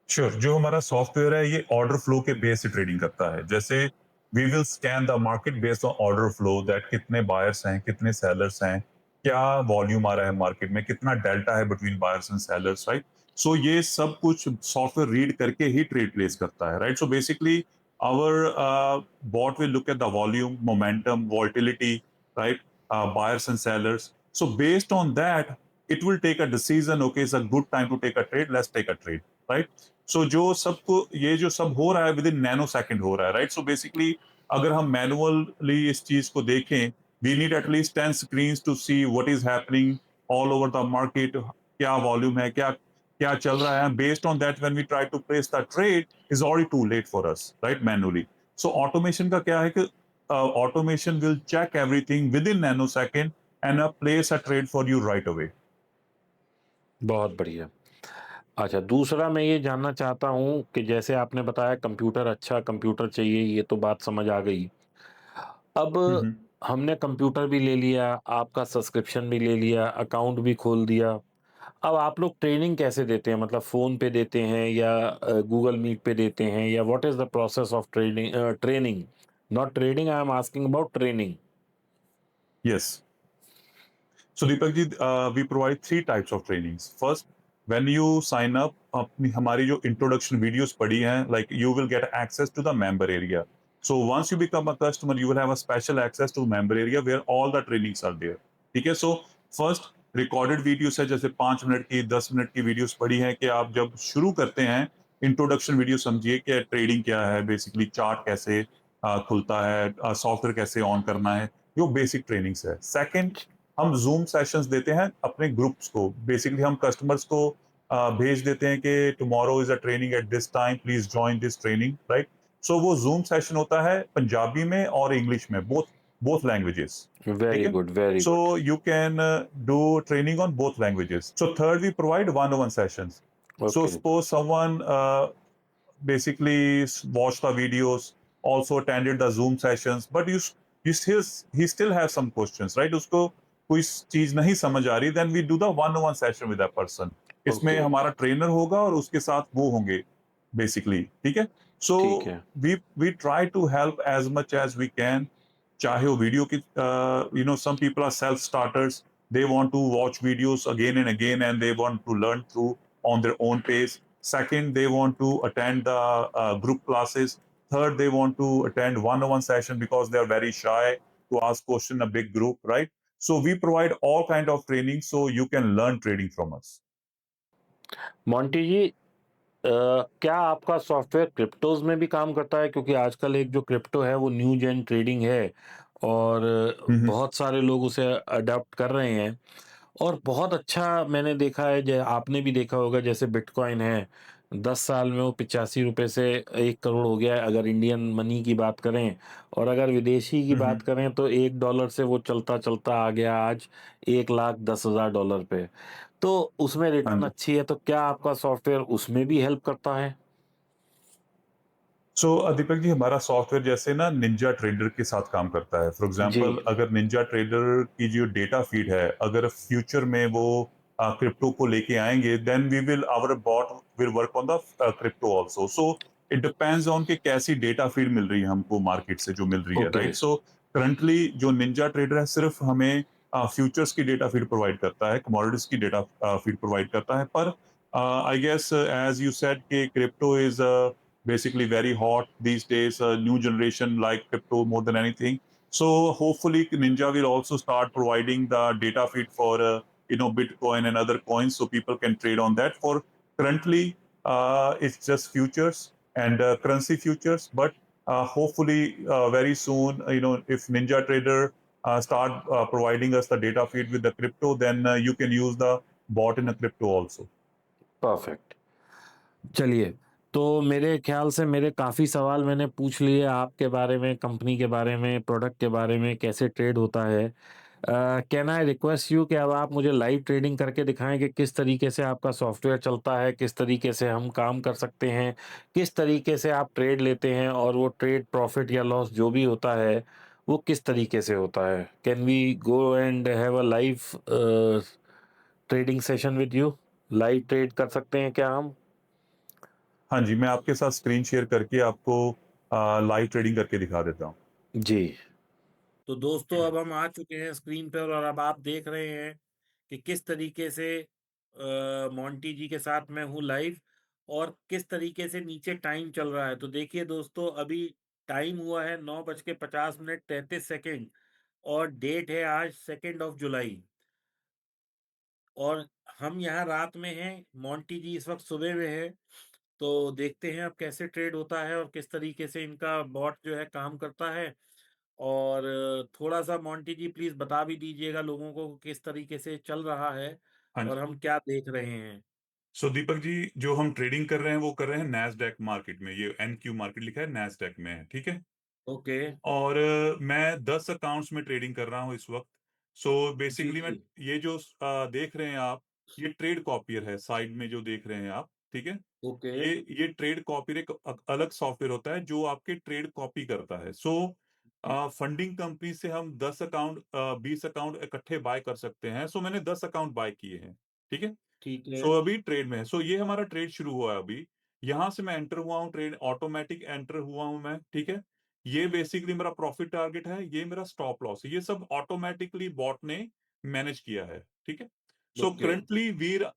Speaker 2: श्योर। जो हमारा सॉफ्टवेयर है ये ऑर्डर फ्लो के बेस से ट्रेडिंग करता है। जैसे we will scan the market based on order flow, that कितने बायर्स हैं, कितने सेलर्स हैं, क्या वॉल्यूम आ रहा है मार्केट में, कितना डेल्टा है between buyers and sellers, right? So ये सब कुछ सॉफ्टवेयर रीड करके ही ट्रेड प्लेस करता है, right? So basically our bot will look at the volume, momentum, volatility, right? Buyers and sellers. So based on that it will take a decision, okay, it's a good time to take a trade, let's take a trade, right? सो जो सबको ये जो सब हो रहा है with in nano second हो रहा है, राइट? सो बेसिकली अगर हम मैनुअली इस चीज को देखें, we need at least 10 screen to see what is happening all over the market, क्या वॉल्यूम है, क्या क्या चल रहा है। Based on that when we try to place the trade is already too late for us, right? Manually. So automation का क्या है कि automation will check everything within nano second and place a trade for you right away.
Speaker 1: बहुत बढ़िया। अच्छा, दूसरा मैं ये जानना चाहता हूँ कि जैसे आपने बताया कंप्यूटर अच्छा कंप्यूटर चाहिए, ये तो बात समझ आ गई। अब हमने कंप्यूटर भी ले लिया, आपका सब्सक्रिप्शन भी ले लिया, अकाउंट भी खोल दिया। अब आप लोग ट्रेनिंग कैसे देते हैं? मतलब फ़ोन पे देते हैं या गूगल मीट पे देते हैं या what is the process of training? Not trading, I am asking about training.
Speaker 2: Yes. So Deepak ji, we provide three types of trainings. First, when you sign up, अपनी हमारी जो introduction videos पड़ी हैं, like you will get access to the member area. So once you become a customer, you will have a special access to member area where all the trainings are there. ठीक है? So first recorded videos है, जैसे 5 minute की 10 minute की videos पड़ी हैं कि आप जब शुरू करते हैं इंट्रोडक्शन वीडियो समझिए कि ट्रेडिंग क्या है, बेसिकली चार्ट कैसे खुलता है, सॉफ्टवेयर कैसे ऑन करना है, जो बेसिक ट्रेनिंग्स है। सेकंड, हम जूम सेशंस देते हैं अपने ग्रुप्स को। बेसिकली हम कस्टमर्स को भेज देते हैं कि tomorrow is a training at this time, please join this training, right? So वो जूम सेशन होता है पंजाबी में और इंग्लिश में, बोथ बोथ लैंग्वेजेस। ठीक
Speaker 1: वेरी
Speaker 2: है?
Speaker 1: Good, very
Speaker 2: so
Speaker 1: good.
Speaker 2: You can do training on both languages. So third, we provide one one sessions. So
Speaker 1: okay,
Speaker 2: suppose someone basically watched the videos, also attended the Zoom sessions, but you still he still has some questions, right? उसको कोई चीज नहीं समझ आ रही, then we do the one-on-one session with that person. इसमें
Speaker 1: okay,
Speaker 2: हमारा trainer होगा और उसके साथ वो होंगे बेसिकली। ठीक है? सो
Speaker 1: ठीक है।
Speaker 2: We try to help as much as we can. चाहे वो वीडियो की some people are self starters, they want to watch videos again and again and they want to learn through on their own pace. Second, they want to attend the group classes. Third, they want to attend one-on-one session because they are very shy to ask question in a big group, right? So we provide all kind of training so you can learn trading from us.
Speaker 1: Monty ji, क्या आपका software cryptos में भी काम करता है? क्योंकि आजकल एक जो क्रिप्टो है वो न्यू जेन ट्रेडिंग है और
Speaker 2: हुँ, हुँ।
Speaker 1: बहुत सारे लोग उसे अडॉप्ट कर रहे हैं और बहुत अच्छा मैंने देखा है आपने भी देखा होगा जैसे बिटकॉइन है, 10 साल में वो ₹85 से 1 करोड़ हो गया है अगर इंडियन मनी की बात करें और अगर विदेशी की
Speaker 2: हुँ,
Speaker 1: बात
Speaker 2: हुँ।
Speaker 1: करें तो $1 से वो चलता-चलता आ गया आज $1,10,000 पे। तो उसमें
Speaker 2: हाँ
Speaker 1: रिटर्न
Speaker 2: जी।
Speaker 1: अच्छी है, तो क्या आपका सॉफ्टवेयर उसमें भी हेल्प करता है?
Speaker 2: सो दीपक जी, हमारा सॉफ्टवेयर जैसे ना निंजा ट्रेडर के साथ काम करता है। फॉर
Speaker 1: जी,
Speaker 2: एग्जांपल, अगर निंजा ट्रेडर की जो डेटा फीड है, अगर फ्यूचर में वो क्रिप्टो को लेके आएंगे, then we will our bot will work on the crypto also. So it depends on कि कैसी डेटा फीड मिल रही है हमको मार्केट से, जो मिल रही है,
Speaker 1: ओके,
Speaker 2: राइट। सो करंटली जो निंजा ट्रेडर है सिर्फ हमें फ्यूचर्स की डेटा फीड प्रोवाइड करता है, कमोडिटीज की डेटा फीड प्रोवाइड करता है। पर I guess as you said कि crypto is basically very hot these days. New generation like crypto more than anything. So hopefully Ninja will also start providing the data feed for Bitcoin and other coins, so people can trade on that. For currently, it's just futures and currency futures, but hopefully very soon, if Ninja Trader start providing us the data feed with the crypto, then you can use the bot in a crypto also.
Speaker 1: Perfect. चलिए, तो मेरे ख़्याल से मेरे काफ़ी सवाल मैंने पूछ लिए आपके बारे में, कंपनी के बारे में, प्रोडक्ट के बारे में, कैसे ट्रेड होता है। कैन आई रिक्वेस्ट यू कि अब आप मुझे लाइव ट्रेडिंग करके दिखाएँ कि किस तरीके से आपका सॉफ्टवेयर चलता है, किस तरीके से हम काम कर सकते हैं, किस तरीके से आप ट्रेड लेते हैं और वो ट्रेड प्रॉफ़िट या लॉस जो भी होता है, वो किस तरीके से होता है? Can we go and have a live trading session with you? Live trade कर सकते हैं क्या हम?
Speaker 2: हाँ जी, मैं आपके साथ स्क्रीन शेयर करके आपको लाइव ट्रेडिंग करके दिखा देता हूँ।
Speaker 1: जी। तो दोस्तों अब हम आ चुके हैं स्क्रीन पर और अब आप देख रहे हैं कि किस तरीके से मोंटी जी के साथ मैं हूँ लाइव और किस तरीके से नीचे टाइम चल रहा है। तो देखिए दोस्तों अभी टाइम हुआ है 9:50 33 सेकंड और डेट है आज 2nd ऑफ जुलाई और हम यहाँ रात में हैं, मोंटी जी इस वक़्त सुबह में हैं। तो देखते हैं अब कैसे ट्रेड होता है और किस तरीके से इनका बॉट जो है काम करता है। और थोड़ा-सा मोंटी जी प्लीज़ बता भी दीजिएगा लोगों को किस तरीके से चल रहा है
Speaker 2: हाँ
Speaker 1: और
Speaker 2: जी।
Speaker 1: हम क्या देख रहे हैं?
Speaker 2: सो दीपक जी, जो हम ट्रेडिंग कर रहे हैं वो कर रहे हैं नैस्डैक मार्केट में। ये एनक्यू मार्केट लिखा है, नैस्डैक में है, ठीक है।
Speaker 1: ओके।
Speaker 2: और मैं 10 अकाउंट्स में ट्रेडिंग कर रहा हूँ इस वक्त। सो
Speaker 1: जी,
Speaker 2: बेसिकली मैं
Speaker 1: जी।
Speaker 2: ये जो देख रहे हैं आप, ये ट्रेड कॉपियर है साइड में जो देख रहे हैं आप, ठीक है।
Speaker 1: ओके,
Speaker 2: ये ट्रेड कॉपियर एक अलग सॉफ्टवेयर होता है जो आपके ट्रेड कॉपी करता है। सो
Speaker 1: जी।
Speaker 2: फंडिंग कंपनी से हम 10 अकाउंट 20 अकाउंट इकट्ठे बाय कर सकते हैं। सो मैंने 10 अकाउंट बाय किए हैं, ठीक है।
Speaker 1: ठीक है।
Speaker 2: सो अभी ट्रेड में है। सो ये हमारा ट्रेड शुरू हुआ है अभी। यहां से मैं एंटर हुआ हूँ, ट्रेड ऑटोमेटिक एंटर हुआ हूं मैं, ठीक है। ये बेसिकली मेरा प्रॉफिट टारगेट है, ये मेरा स्टॉप लॉस है, ये सब ऑटोमेटिकली बॉट ने मैनेज किया है, ठीक है। So
Speaker 1: okay.
Speaker 2: Currently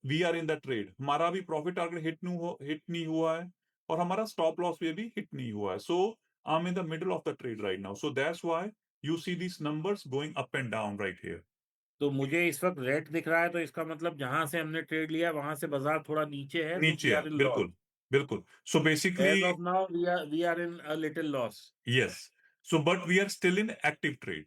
Speaker 2: we are in the trade. हमारा अभी प्रॉफिट टारगेट हिट नहीं हुआ है और हमारा स्टॉप लॉस भी अभी हिट नहीं हुआ है। So I am in the middle of the trade right now. So that's why you see this numbers going up and down right here.
Speaker 1: तो मुझे इस वक़्त रेड दिख रहा है तो इसका मतलब जहाँ से हमने ट्रेड लिया वहाँ से बाज़ार थोड़ा नीचे है तो वी
Speaker 2: नीचे है,
Speaker 1: आर इन लॉस।
Speaker 2: बिल्कुल। बिल्कुल। So basically
Speaker 1: as of now we are in a little loss.
Speaker 2: Yes. So but we are still in active trade,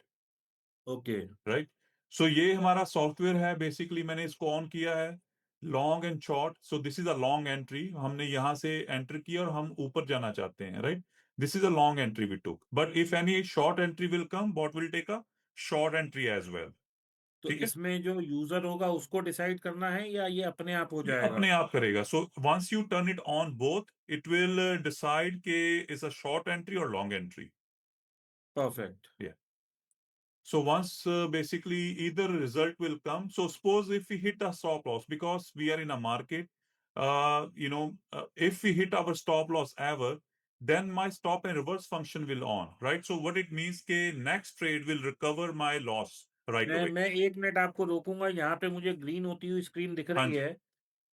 Speaker 1: okay,
Speaker 2: right. So ये हमारा सॉफ्टवेयर है। बेसिकली मैंने इसको ऑन किया है, long and short. So this is a long entry, हमने यहां से एंटर किया और हम ऊपर जाना चाहते हैं, right. This is a long entry we took, but if any short entry will come, bot will take a short entry as well,
Speaker 1: तो
Speaker 2: ठीक है।
Speaker 1: इसमें जो यूज़र होगा उसको डिसाइड करना है या ये अपने आप हो
Speaker 2: ये
Speaker 1: जाएगा?
Speaker 2: अपने आप करेगा। So once you turn it on both, it will decide के इज अ शॉर्ट एंट्री और long entry.
Speaker 1: Perfect.
Speaker 2: So once basically either result will come. So suppose if we hit a stop loss, because we are in a market, if we hit our stop loss ever, then my stop and reverse function will on, right? So what it means के next trade will recover my loss right
Speaker 1: मैं
Speaker 2: away.
Speaker 1: मैं 1 minute आपको रोकूँगा, यहाँ पे मुझे green होती हुई screen दिख
Speaker 2: हाँ
Speaker 1: रही
Speaker 2: जी,
Speaker 1: है,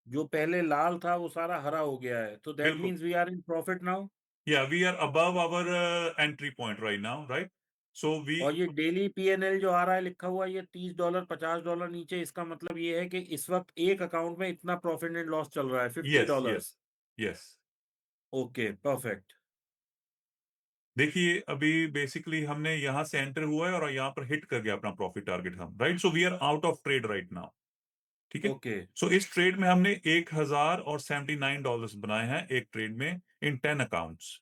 Speaker 1: जो पहले लाल था वो सारा हरा हो गया है, तो दैट
Speaker 2: बिल्कुल।
Speaker 1: Means we are in profit now.
Speaker 2: Yeah, we are above our entry point right now, right? So
Speaker 1: और
Speaker 2: we
Speaker 1: ये डेली पीएनएल जो आ रहा है लिखा हुआ ये $30 $50 नीचे, इसका मतलब ये है कि इस वक़्त एक अकाउंट में इतना प्रॉफिट एंड लॉस चल रहा है
Speaker 2: yes,
Speaker 1: $50।
Speaker 2: yes, yes.
Speaker 1: Okay, perfect.
Speaker 2: देखिए अभी बेसिकली हमने यहां से एंटर हुआ है और यहां पर हिट कर गया अपना प्रॉफिट टारगेट हम, right? So we are out of trade right now. ठीक है।
Speaker 1: ओके,
Speaker 2: सो इस ट्रेड में हमने $1,079 बनाए हैं एक ट्रेड में, इन 10 अकाउंट्स।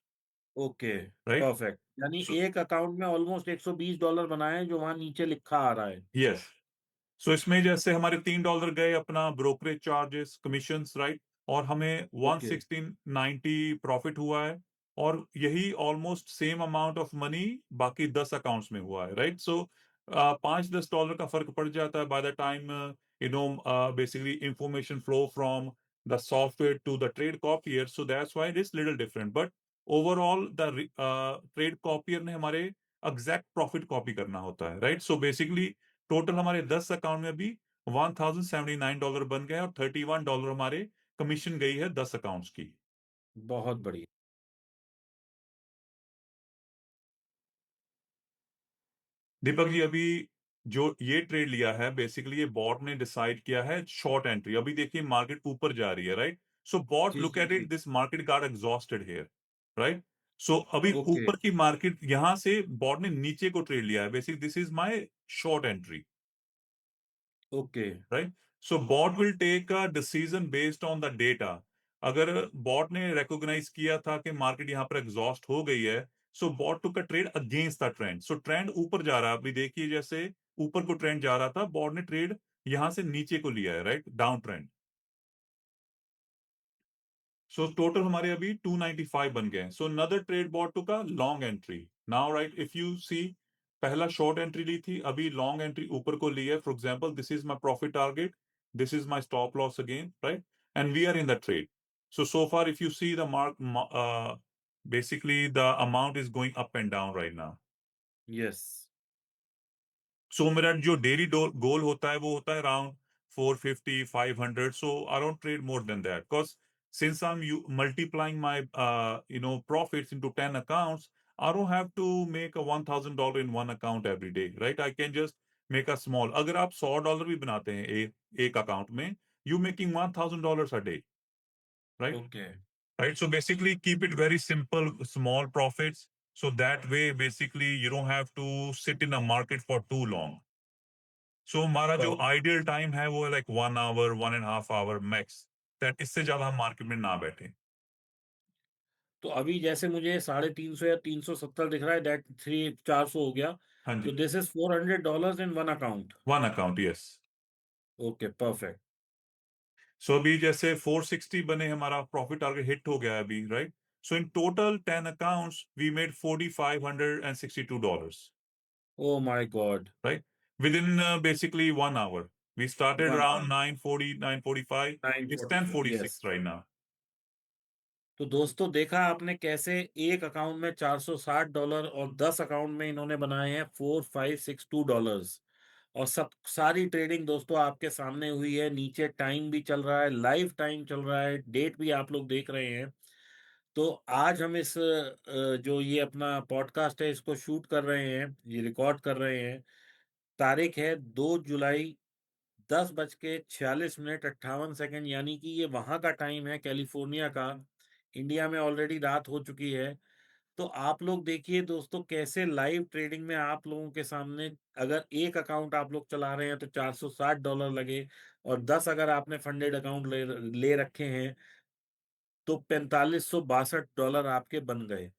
Speaker 1: Okay,
Speaker 2: right.
Speaker 1: परफेक्ट। यानी
Speaker 2: सो
Speaker 1: एक अकाउंट में ऑलमोस्ट $120 बनाए हैं, जो वहां नीचे लिखा आ रहा है।
Speaker 2: यस। सो इसमें जैसे हमारे $3 गए अपना ब्रोकरेज चार्जेस कमीशंस, राइट? और हमें one
Speaker 1: okay,
Speaker 2: sixteen ninety profit हुआ है। और यही almost same amount of money बाकी 10 अकाउंट्स में हुआ है, राइट? सो $5-10 का फर्क पड़ जाता है by the time basically information flow from the software to the trade copier, so that's why it is little different, but overall the trade copier ने हमारे एग्जैक्ट प्रॉफिट कॉपी करना होता है, राइट? सो बेसिकली टोटल हमारे 10 account में भी $1,079 बन गए और $31 हमारे कमीशन गई है 10 अकाउंट्स की।
Speaker 1: बहुत बढ़िया।
Speaker 2: दीपक जी, अभी जो ये ट्रेड लिया है बेसिकली ये बॉट ने डिसाइड किया है शॉर्ट एंट्री। अभी देखिए मार्केट ऊपर जा रही है, right? So bot
Speaker 1: ji,
Speaker 2: look
Speaker 1: ji,
Speaker 2: at
Speaker 1: ji.
Speaker 2: It, this market got exhausted here, right? So अभी
Speaker 1: ओके,
Speaker 2: ऊपर की मार्केट यहां से बॉट ने नीचे को ट्रेड लिया है, basically this is my short entry,
Speaker 1: okay,
Speaker 2: right? So bot will take a decision based on the data. अगर बॉट ने रिकॉग्नाइज किया था कि मार्केट यहां पर एग्जॉस्ट हो गई है, so bot took a trade against the trend. So trend ऊपर जा रहा है, अभी देखिए जैसे ऊपर को ट्रेंड जा रहा था, बॉट ने ट्रेड यहां से नीचे को लिया है, right? Down trend. So total हमारे अभी 295 बन गए हैं। So another trade bot two का long entry now, right? If you see, पहला शॉर्ट एंट्री ली थी, अभी लॉन्ग एंट्री ऊपर को ली है। For example this is my profit target, this is my stop loss again, right? And we are in the trade. So far if you see the mark, basically the amount is going up and down right now.
Speaker 1: Yes.
Speaker 2: So मेरा जो daily goal होता है वो होता है around 450-500, so I don't trade more than that because since I'm multiplying my profits into 10 accounts, I don't have to make a $1,000 in one account every day, right? I can just make a small, अगर आप $100 भी बनाते हैं एक account में, you making $1,000 a day, right?
Speaker 1: Okay,
Speaker 2: Right, so basically keep it very simple, small profits, so that way basically you don't have to sit in a market for too long. So हमारा जो
Speaker 1: पर
Speaker 2: ideal time है वो है like 1 hour, 1.5 hour max, that इससे ज्यादा हम market में ना बैठे।
Speaker 1: तो अभी जैसे मुझे 350 या 370 दिख रहा है, दैट थ्री 400 हो गया।
Speaker 2: हाँ
Speaker 1: तो
Speaker 2: जी।
Speaker 1: This is $400 in one account.
Speaker 2: One account, yes.
Speaker 1: Okay, perfect.
Speaker 2: So अभी जैसे 460 बने, हमारा प्रॉफिट टारगेट हिट हो गया है अभी, right? So in total 10 accounts we made $4,562,
Speaker 1: oh my god.
Speaker 2: Right? Within basically 1 hour, we started
Speaker 1: one
Speaker 2: around 9:40, 9:45, it's
Speaker 1: 945, yes.
Speaker 2: 10:46 right now.
Speaker 1: तो दोस्तों, देखा आपने कैसे एक अकाउंट में $460 और 10 अकाउंट में इन्होंने बनाए हैं $4,562। और सब सारी ट्रेडिंग दोस्तों आपके सामने हुई है। नीचे टाइम भी चल रहा है, लाइव टाइम चल रहा है, डेट भी आप लोग देख रहे हैं। तो आज हम इस जो ये अपना पॉडकास्ट है, इसको शूट कर रहे हैं, ये रिकॉर्ड कर रहे हैं। तारीख है 2 जुलाई, 10:46 मिनट 58 सेकंड, यानी कि ये वहां का टाइम है, कैलिफोर्निया का। इंडिया में ऑलरेडी रात हो चुकी है। तो आप लोग देखिए दोस्तों, कैसे लाइव ट्रेडिंग में आप लोगों के सामने, अगर एक अकाउंट आप लोग चला रहे हैं तो $460 लगे, और 10 अगर आपने फंडेड अकाउंट ले रखे हैं तो $4,562 आपके बन गए।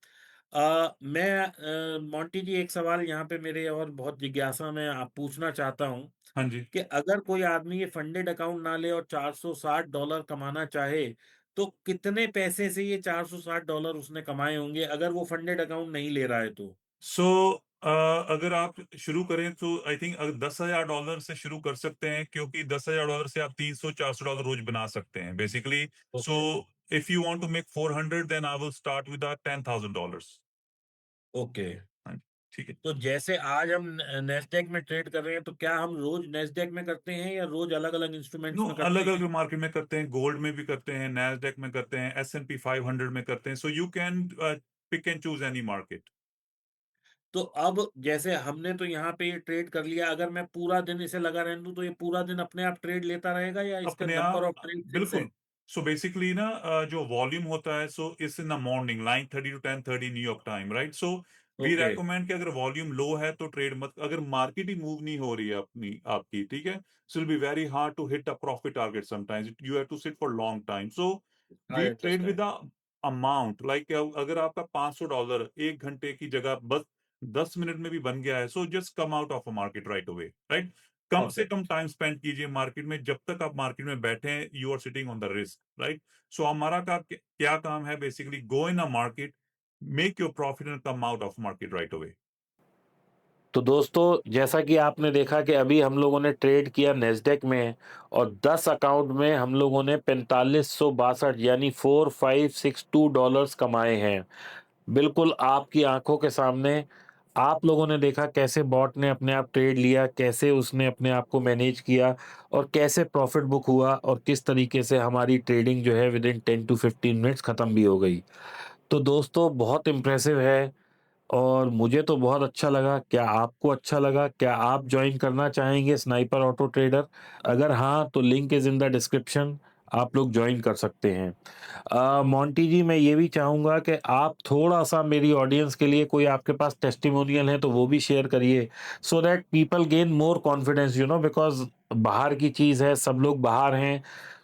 Speaker 1: मैं मोंटी जी, एक सवाल यहाँ पे मेरे और बहुत जिज्ञासा में आप पूछना चाहता हूँ
Speaker 2: हाँ जी।
Speaker 1: कि अगर कोई आदमी ये फंडेड अकाउंट ना ले और $460 कमाना चाहे, तो कितने पैसे से ये $460 उसने कमाए होंगे, अगर वो फंडेड अकाउंट नहीं ले रहा है तो?
Speaker 2: सो अगर आप शुरू करें तो आई थिंक $10,000 से शुरू कर सकते हैं, क्योंकि $10,000 से आप $300-400 रोज बना सकते हैं basically. So
Speaker 1: okay,
Speaker 2: if you want to make 400, then I will start with $10,000।
Speaker 1: Okay.
Speaker 2: हाँ जी, ठीक है।
Speaker 1: तो जैसे आज हम नेस्डेक में ट्रेड कर रहे हैं, तो क्या हम रोज नेस्डेक में करते हैं या रोज अलग अलग
Speaker 2: नो,
Speaker 1: इंस्ट्रूमेंट्स में
Speaker 2: अलग
Speaker 1: करते
Speaker 2: अलग
Speaker 1: हैं?
Speaker 2: मार्केट में करते हैं, गोल्ड में भी करते हैं, नैस्डैक में करते हैं, S&P 500 में करते हैं, so you can pick and choose any market.
Speaker 1: तो अब जैसे हमने तो यहाँ पे ये ट्रेड कर लिया, अगर मैं पूरा दिन इसे लगा रहने दूं तो ये पूरा दिन अपने आप ट्रेड लेता रहेगा, या इसका
Speaker 2: अपने
Speaker 1: नंबर
Speaker 2: आप,
Speaker 1: ऑफ ट्रेड फिक्स
Speaker 2: बिल्कुल,
Speaker 1: है?
Speaker 2: So basically ना जो वॉल्यूम होता है so it's in the morning 9:30 to 10:30 New York time, right? So we
Speaker 1: okay.
Speaker 2: Recommend कि अगर वॉल्यूम लो है तो ट्रेड मत, अगर मार्केट ही मूव नहीं हो रही है अपनी आपकी, ठीक है, so will be very hard to hit a profit target sometimes, you have to sit for long time. So
Speaker 1: I
Speaker 2: we trade with
Speaker 1: understand.
Speaker 2: The amount, like अगर आपका $500 एक घंटे की जगह बस 10 मिनट में भी बन गया है, so just come out of a market right away, right? कम से
Speaker 1: ओके।
Speaker 2: कम टाइम स्पेंड कीजिए मार्केट में, जब तक आप मार्केट में बैठे हैं you are sitting on the risk, right? So हमारा क्या काम है? Basically go in a market, make your profit and come out of market right away.
Speaker 1: तो दोस्तों, जैसा कि आपने देखा कि अभी हम लोगों ने ट्रेड किया नैस्डैक में और 10 अकाउंट में हम लोगों ने 4562 यानी $4562 कमाए हैं। बिल्कुल आपकी आंखों के सामने आप लोगों ने देखा कैसे बॉट ने अपने आप ट्रेड लिया, कैसे उसने अपने आप को मैनेज किया और कैसे प्रॉफिट बुक हुआ और किस तरीके से हमारी ट्रेडिंग जो है विद इन 10 टू 15 मिनट्स खत्म भी हो गई। तो दोस्तों, बहुत इम्प्रेसिव है और मुझे तो बहुत अच्छा लगा। क्या आपको अच्छा लगा? क्या आप जॉइन करना चाहेंगे स्नाइपर ऑटो ट्रेडर? अगर हाँ, तो link is in the description, आप लोग जॉइन कर सकते हैं। मोंटी जी, मैं ये भी चाहूँगा कि आप थोड़ा-सा मेरी ऑडियंस के लिए कोई आपके पास टेस्टिमोनियल है तो वो भी शेयर करिए, so that people gain more confidence, because बाहर की चीज़ है, सब लोग बाहर हैं,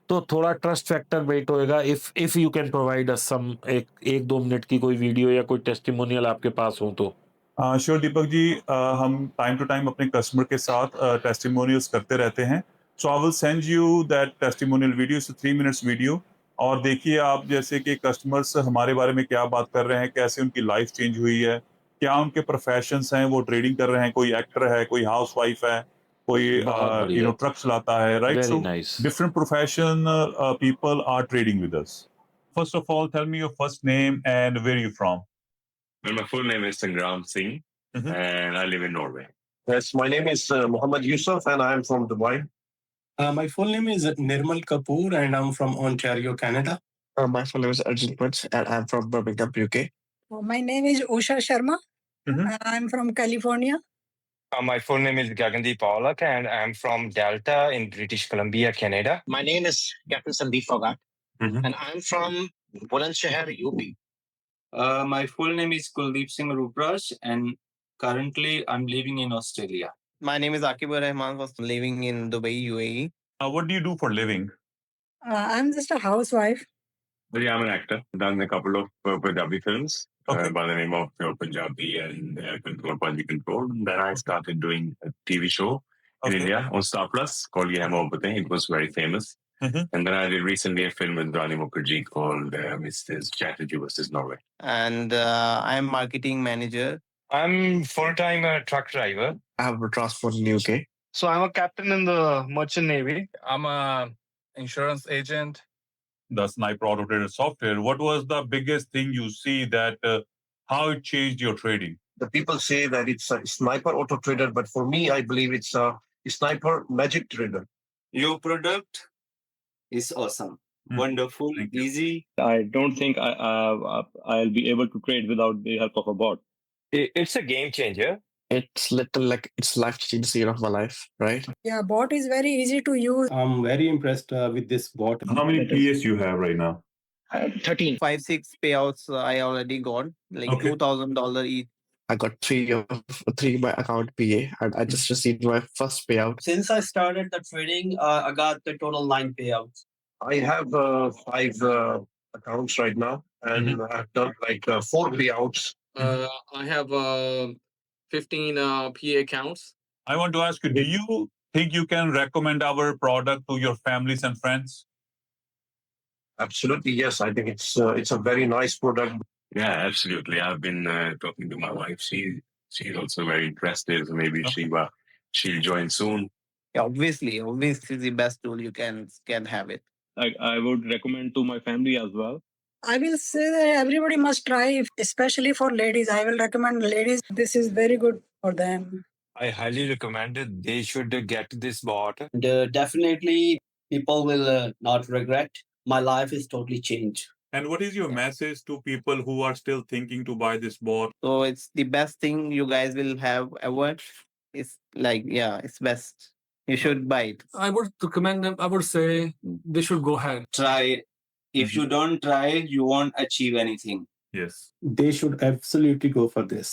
Speaker 1: तो थोड़ा ट्रस्ट फैक्टर वेट होएगा। If you can provide us some एक 1-2 मिनट की कोई वीडियो या कोई टेस्टिमोनियल आपके पास हो तो।
Speaker 2: श्योर दीपक जी, हम टाइम टू टाइम अपने कस्टमर के साथ टेस्टिमोनियल्स करते रहते हैं। So I will send you that testimonial video, 3 minutes video, और देखिए आप जैसे कि कस्टमर्स हमारे बारे में क्या बात कर रहे हैं, कैसे उनकी लाइफ चेंज हुई है, क्या उनके प्रोफेशंस हैं, वो ट्रेडिंग कर रहे हैं, कोई एक्टर है, कोई हाउस वाइफ है, कोई
Speaker 1: बहुत बढ़िया।
Speaker 2: ट्रक चलाता है, right?
Speaker 1: Very
Speaker 2: so
Speaker 1: nice.
Speaker 2: Different profession people are trading with us. First of all tell me your first name and where you from.
Speaker 3: Well, my full name is Sangram Singh,
Speaker 2: Mhm.
Speaker 3: and I live in Norway.
Speaker 4: Yes, my name is Muhammad Yusuf and I am from Dubai.
Speaker 5: My full name is Nirmal Kapoor and I'm from Ontario, Canada.
Speaker 6: My full name is Arjun Putz and I'm from Birmingham, UK.
Speaker 7: My name is Usha Sharma.
Speaker 2: Mhm.
Speaker 7: I'm from California.
Speaker 8: My full name is Gagandeep Paulak and I'm from Delta in British Columbia, Canada.
Speaker 6: My name is Captain Sandeep Fogat
Speaker 2: Mhm.
Speaker 6: and I'm from Bulandshahr, UP.
Speaker 5: My full name is Kuldeep Singh Ruprash and currently I'm living in Australia.
Speaker 6: My name is Akibur Rahman, was living in Dubai, UAE.
Speaker 2: What do you do for living?
Speaker 7: I'm just a housewife.
Speaker 3: But yeah, I'm an actor. Done a couple of Punjabi films
Speaker 2: Okay.
Speaker 3: by the name of Punjabi and Control Punjabi Control. Then I started doing a TV show in
Speaker 2: Okay.
Speaker 3: India on Star Plus called Ye Hai Mohabbatein. It was very famous.
Speaker 2: Mhm.
Speaker 3: And then I did recently a film with Rani Mukherjee called Mr. Chatterjee versus Norway.
Speaker 6: And I'm marketing manager.
Speaker 8: I'm full-time truck driver.
Speaker 6: I have a transport in UK.
Speaker 9: So I'm a captain in the Merchant Navy. I'm a insurance agent.
Speaker 2: The Sniper Auto Trader software, what was the biggest thing you see that how it changed your trading?
Speaker 4: The people say that it's a sniper auto trader, but for me, I believe it's a sniper magic trader.
Speaker 5: Your product is awesome, wonderful,
Speaker 2: Thank you.
Speaker 5: easy.
Speaker 10: I don't think I'll be able to trade without the help of a bot.
Speaker 8: It's a game changer.
Speaker 6: It's little like it's life-changing year of my life, right?
Speaker 7: Yeah, bot is very easy to use.
Speaker 5: I'm very impressed with this bot.
Speaker 2: How many PS you have right now?
Speaker 6: 13. 5-6 payouts I already got, like
Speaker 2: Okay.
Speaker 6: $2,000 each. I got three my account PA and I just received my first payout.
Speaker 11: Since I started the trading, I got the total 9 payouts.
Speaker 4: I have 5 accounts right now, and I've done like 4 payouts.
Speaker 9: I have 15 PA accounts.
Speaker 2: I want to ask you, do you think you can recommend our product to your families and friends?
Speaker 4: Absolutely, yes. I think it's a very nice product.
Speaker 3: Yeah, absolutely. I've been talking to my wife. She's also very interested. So maybe she'll join soon.
Speaker 6: Yeah, obviously the best tool you can have it.
Speaker 10: I would recommend to my family as well.
Speaker 7: I will say that everybody must try, especially for ladies. I will recommend ladies. This is very good for them.
Speaker 8: I highly recommend it. They should get this bot.
Speaker 11: And definitely, people will not regret. My life is totally changed.
Speaker 2: And what is your message to people who are still thinking to buy this bot?
Speaker 6: So it's the best thing you guys will have ever. It's like, yeah, it's best. You should buy it.
Speaker 9: I would recommend them. I would say they should go ahead.
Speaker 11: Try
Speaker 5: If you don't try, you won't achieve anything.
Speaker 2: Yes.
Speaker 12: They should absolutely go for this.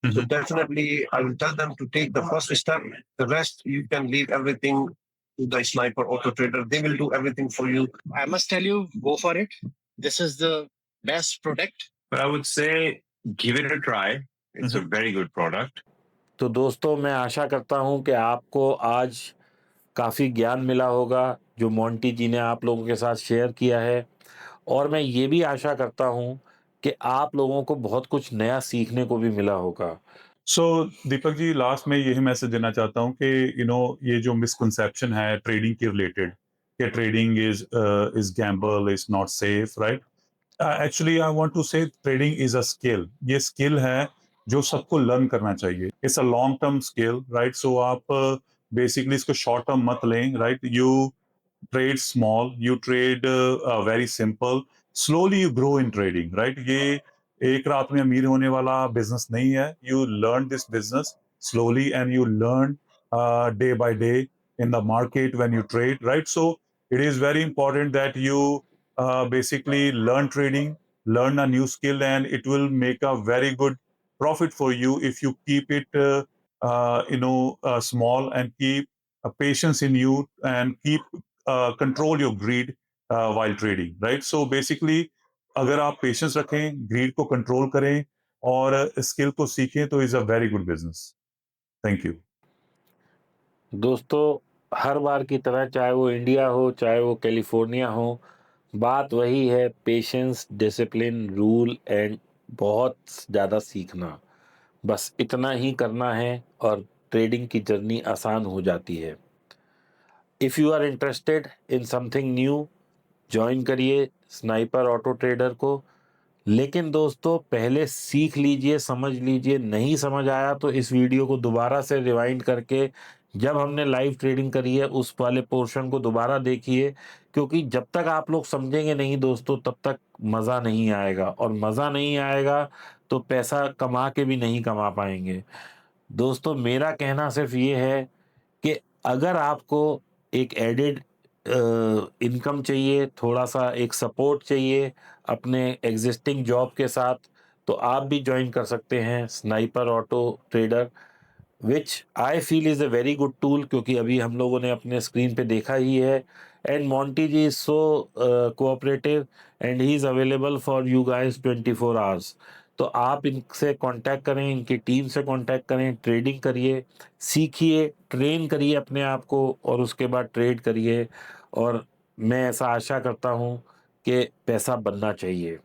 Speaker 4: So definitely, I will tell them to take the first step. The rest, you can leave everything to the Sniper Auto Trader. They will do everything for you.
Speaker 12: I must tell you, go for it. This is the best product.
Speaker 3: But I would say give it a try. It's a very good product.
Speaker 1: तो दोस्तों, मैं आशा करता हूं कि आपको आज काफ़ी ज्ञान मिला होगा जो मोंटी जी ने आप लोगों के साथ शेयर किया है, और मैं ये भी आशा करता हूं कि आप लोगों को बहुत कुछ नया सीखने को भी मिला होगा।
Speaker 2: सो दीपक जी, लास्ट में यही मैसेज देना चाहता हूँ कि ये जो मिसकंसेप्शन है ट्रेडिंग के रिलेटेड कि trading is gamble, is not safe, right? Actually I want to say trading is a skill. ये स्किल है जो सबको लर्न करना चाहिए। It's a long term skill, right? So आप बेसिकली इसको शॉर्ट टर्म मत लें, right? You trade small, you trade very simple, slowly you grow in trading, right? ये एक रात में अमीर होने वाला बिजनेस नहीं है। You learn this business slowly and you learn day by day in the market when you trade, right? So it is very important that you basically learn trading, learn a new skill, and it will make a very good profit for you if you keep it small and keep patience in you and keep control your greed while trading, right? So basically अगर आप patience रखें, grid को control करें और skill को सीखें तो is a very good business. Thank you.
Speaker 1: दोस्तों, हर बार की तरह, चाहे वो इंडिया हो चाहे वो कैलिफोर्निया हो, बात वही है, पेशेंस, डिसिप्लिन, रूल एंड बहुत ज़्यादा सीखना। बस इतना ही करना है और ट्रेडिंग की जर्नी आसान हो जाती है। If you are interested in something new, join करिए स्नाइपर ऑटो ट्रेडर को। लेकिन दोस्तों, पहले सीख लीजिए, समझ लीजिए। नहीं समझ आया तो इस वीडियो को दोबारा से रिवाइंड करके जब हमने लाइव ट्रेडिंग करी है उस वाले पोर्शन को दोबारा देखिए, क्योंकि जब तक आप लोग समझेंगे नहीं दोस्तों, तब तक मज़ा नहीं आएगा, और मज़ा नहीं आएगा तो पैसा कमा के भी नहीं कमा पाएंगे। दोस्तों, मेरा कहना सिर्फ ये है कि अगर आपको एक एडेड इनकम चाहिए, थोड़ा सा एक सपोर्ट चाहिए अपने एग्जिस्टिंग जॉब के साथ, तो आप भी ज्वाइन कर सकते हैं sniper auto trader, which I feel is a very good tool, क्योंकि अभी हम लोगों ने अपने स्क्रीन पे देखा ही है। And Monty ji is so cooperative and he is available for you guys 24 hours. तो आप इनसे कांटेक्ट करें, इनकी टीम से कांटेक्ट करें, ट्रेडिंग करिए, सीखिए, ट्रेन करिए अपने आप को, और उसके बाद ट्रेड करिए। और मैं ऐसा आशा करता हूँ कि पैसा बनना चाहिए।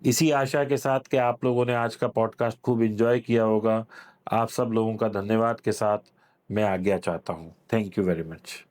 Speaker 1: इसी आशा के साथ कि आप लोगों ने आज का पॉडकास्ट खूब एंजॉय किया होगा, आप सब लोगों का धन्यवाद के साथ मैं आज्ञा चाहता हूँ। Thank you very much.